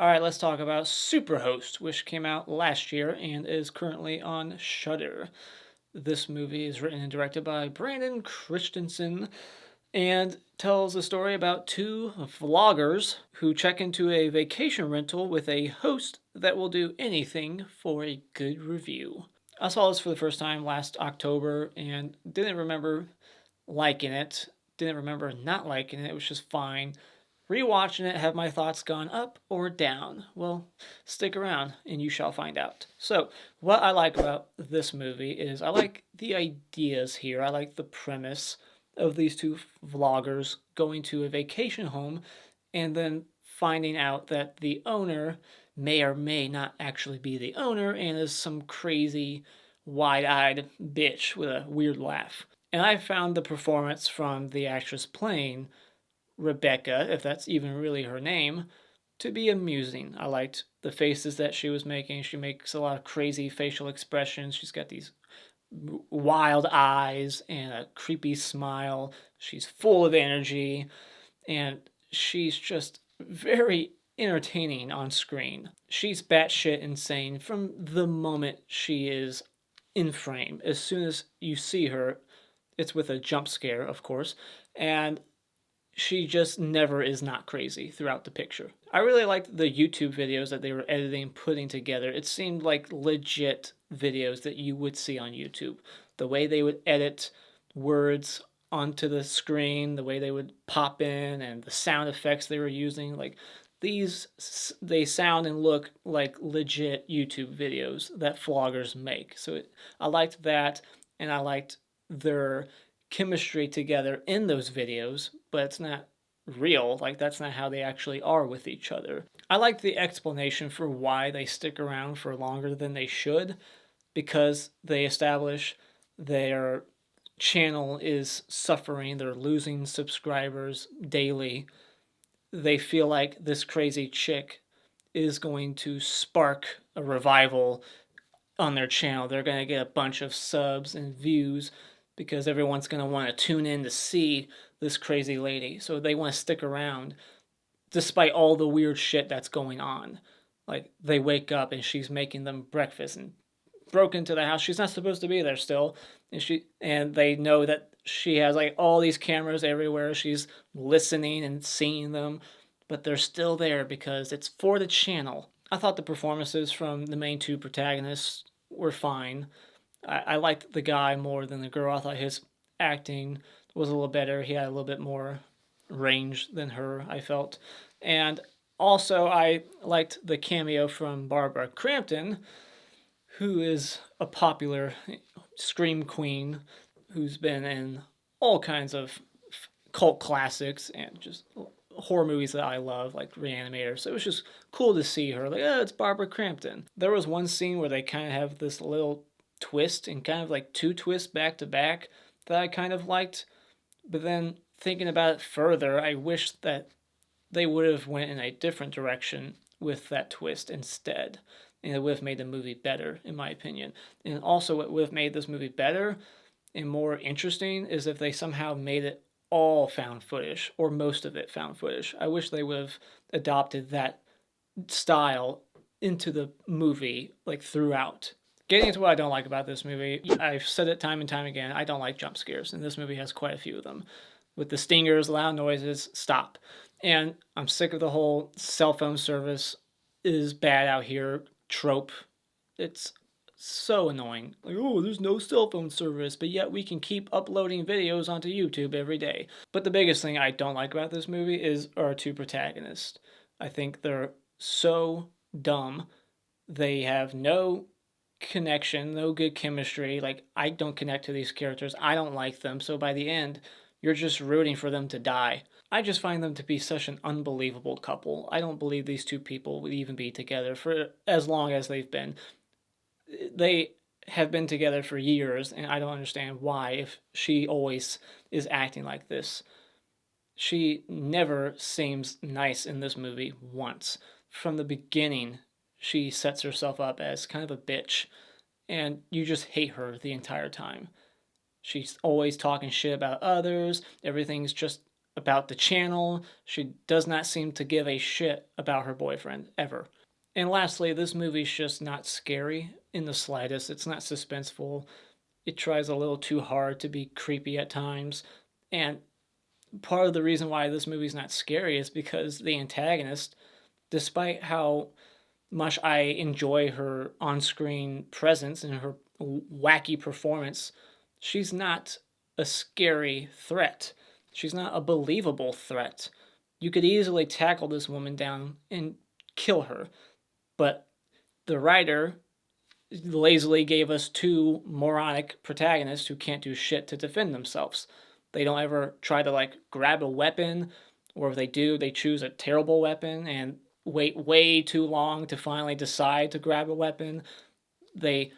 All right, let's talk about Superhost, which came out last year and is currently on Shudder. This movie is written and directed by Brandon Christensen and tells a story about two vloggers who check into a vacation rental with a host that will do anything for a good review. I saw this for the first time last October and didn't remember liking it, didn't remember not liking it. It was just fine. Rewatching it, have my thoughts gone up or down? Well, stick around and you shall find out. So, what I like about this movie is I like the ideas here. I like the premise of these two vloggers going to a vacation home and then finding out that the owner may or may not actually be the owner and is some crazy, wide eyed bitch with a weird laugh. And I found the performance from the actress playing Rebecca, if that's even really her name, to be amusing. I liked the faces that she was making. She makes a lot of crazy facial expressions. She's got these wild eyes and a creepy smile. She's full of energy, and she's just very entertaining on screen. She's batshit insane from the moment she is in frame. As soon as you see her, it's with a jump scare, of course, and she just never is not crazy throughout the picture. I really liked the YouTube videos that they were editing, putting together. It seemed like legit videos that you would see on YouTube. The way they would edit words onto the screen, the way they would pop in, and the sound effects they were using. Like, they sound and look like legit YouTube videos that vloggers make. So I liked that, and I liked their chemistry together in those videos, but it's not real. Like, that's not how they actually are with each other. I like the explanation for why they stick around for longer than they should, because they establish their channel is suffering, they're losing subscribers daily. They feel like this crazy chick is going to spark a revival on their channel. They're going to get a bunch of subs and views because everyone's going to want to tune in to see this crazy lady. So they want to stick around despite all the weird shit that's going on. Like, they wake up and she's making them breakfast and broke into the house. She's not supposed to be there still. And they know that she has like all these cameras everywhere. She's listening and seeing them, but they're still there because it's for the channel. I thought the performances from the main two protagonists were fine. I liked the guy more than the girl. I thought his acting was a little better. He had a little bit more range than her, I felt. And also, I liked the cameo from Barbara Crampton, who is a popular scream queen who's been in all kinds of cult classics and just horror movies that I love, like Reanimator. So it was just cool to see her. Like, oh, it's Barbara Crampton. There was one scene where they kind of have this little twist and kind of like two twists back to back that I kind of liked. But then thinking about it further, I wish that they would have went in a different direction with that twist instead. And it would have made the movie better, in my opinion. And also what would have made this movie better and more interesting is if they somehow made it all found footage, or most of it found footage. I wish they would have adopted that style into the movie, like, throughout. Getting into what I don't like about this movie, I've said it time and time again, I don't like jump scares, and this movie has quite a few of them. With the stingers, loud noises, stop. And I'm sick of the whole cell phone service is bad out here trope. It's so annoying. Like, oh, there's no cell phone service, but yet we can keep uploading videos onto YouTube every day. But the biggest thing I don't like about this movie is our two protagonists. I think they're so dumb. They have no connection, no good chemistry. Like, I don't connect to these characters. I don't like them. So by the end, you're just rooting for them to die. I just find them to be such an unbelievable couple. I don't believe these two people would even be together for as long as they've been. They have been together for years, and I don't understand why, if she always is acting like this. She never seems nice in this movie once. From the beginning, she sets herself up as kind of a bitch, and you just hate her the entire time. She's always talking shit about others. Everything's just about the channel. She does not seem to give a shit about her boyfriend, ever. And lastly, this movie's just not scary in the slightest. It's not suspenseful. It tries a little too hard to be creepy at times. And part of the reason why this movie's not scary is because the antagonist, despite how much I enjoy her on screen presence and her wacky performance, she's not a scary threat. She's not a believable threat. You could easily tackle this woman down and kill her, but the writer lazily gave us two moronic protagonists who can't do shit to defend themselves. They don't ever try to like grab a weapon, or if they do, they choose a terrible weapon and wait way too long to finally decide to grab a weapon. They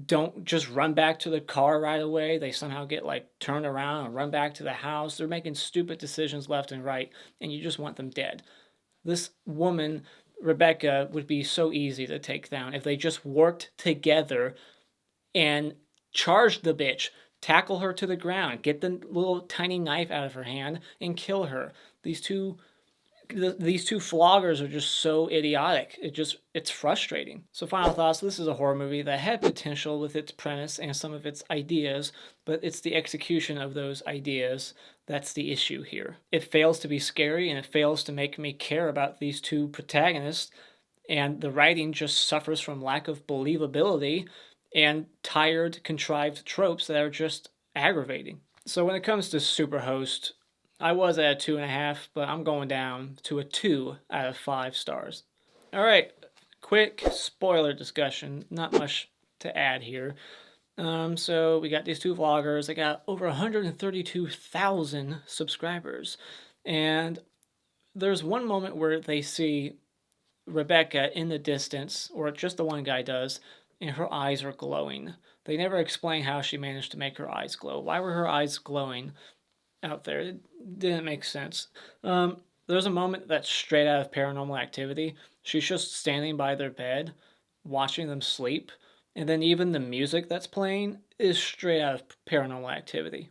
don't just run back to the car right away. They somehow get like turned around and run back to the house. They're making stupid decisions left and right, and you just want them dead. This woman, Rebecca, would be so easy to take down if they just worked together and charged the bitch, tackle her to the ground, get the little tiny knife out of her hand, and kill her. These two floggers are just so idiotic. It's frustrating. So final thoughts, this is a horror movie that had potential with its premise and some of its ideas, but it's the execution of those ideas that's the issue here. It fails to be scary, and it fails to make me care about these two protagonists, and the writing just suffers from lack of believability and tired, contrived tropes that are just aggravating. So when it comes to Superhost, I was at a 2.5, but I'm going down to a 2 out of 5 stars. All right, quick spoiler discussion. Not much to add here. So we got these two vloggers. They got over 132,000 subscribers, and there's one moment where they see Rebecca in the distance, or just the one guy does, and her eyes are glowing. They never explain how she managed to make her eyes glow. Why were her eyes glowing out there? It didn't make sense. There's a moment that's straight out of Paranormal Activity. She's just standing by their bed, watching them sleep, and then even the music that's playing is straight out of Paranormal Activity.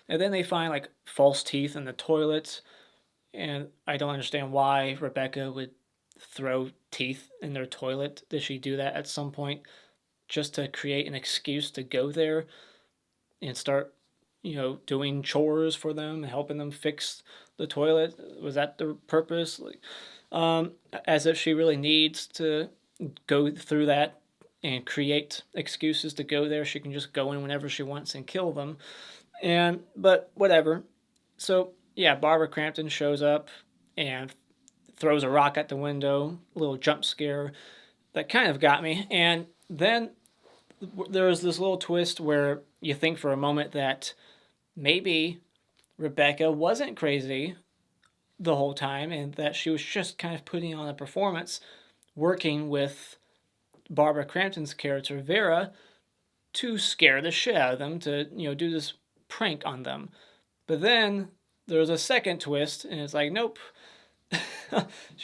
And then they find like false teeth in the toilet, and I don't understand why Rebecca would throw teeth in their toilet. Did she do that at some point just to create an excuse to go there and start, doing chores for them, helping them fix the toilet? Was that the purpose? As if she really needs to go through that and create excuses to go there. She can just go in whenever she wants and kill them. But whatever. So yeah, Barbara Crampton shows up and throws a rock at the window, a little jump scare that kind of got me. And then there's this little twist where you think for a moment that maybe Rebecca wasn't crazy the whole time and that she was just kind of putting on a performance, working with Barbara Crampton's character, Vera, to scare the shit out of them, to, do this prank on them. But then there's a second twist, and it's like, nope,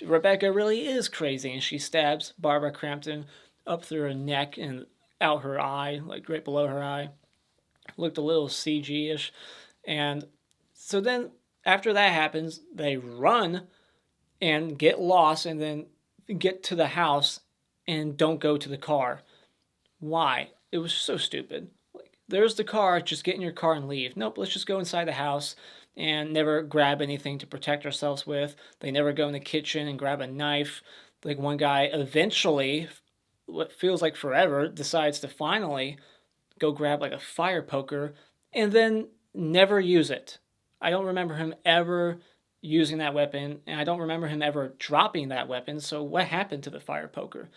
Rebecca really is crazy, and she stabs Barbara Crampton up through her neck and out her eye, like right below her eye. Looked a little CG-ish. And so then after that happens, they run and get lost and then get to the house and don't go to the car. Why? It was so stupid. Like, there's the car, just get in your car and leave. Nope, let's just go inside the house and never grab anything to protect ourselves with. They never go in the kitchen and grab a knife. Like, one guy eventually, what feels like forever, decides to finally go grab like a fire poker and then never use it. I don't remember him ever using that weapon, and I don't remember him ever dropping that weapon. So what happened to the fire poker?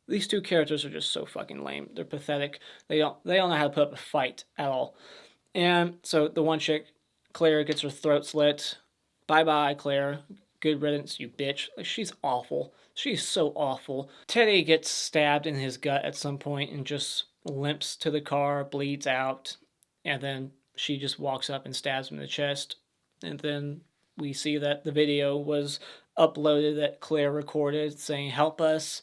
These two characters are just so fucking lame. They're pathetic. They don't know how to put up a fight at all. And so the one chick, Claire, gets her throat slit. Bye-bye, Claire. Good riddance, you bitch. Like, she's awful. She's so awful. Teddy gets stabbed in his gut at some point and just limps to the car, bleeds out, and then she just walks up and stabs him in the chest. And then we see that the video was uploaded that Claire recorded saying, "Help us,"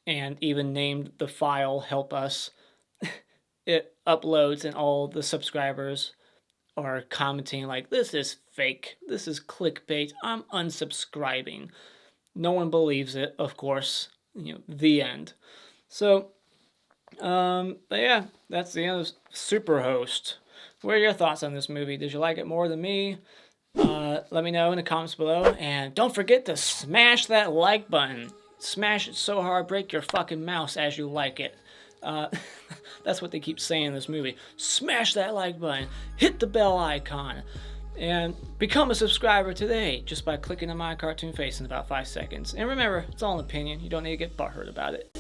and even named the file "Help Us." It uploads and all the subscribers are commenting like, this is fake, this is clickbait, I'm unsubscribing. No one believes it, of course. The end. So, but yeah, that's the end of Superhost. What are your thoughts on this movie? Did you like it more than me? Let me know in the comments below. And don't forget to smash that like button. Smash it so hard, break your fucking mouse as you like it. That's what they keep saying in this movie. Smash that like button. Hit the bell icon. And become a subscriber today just by clicking on my cartoon face in about 5 seconds. And remember, it's all an opinion. You don't need to get butthurt about it.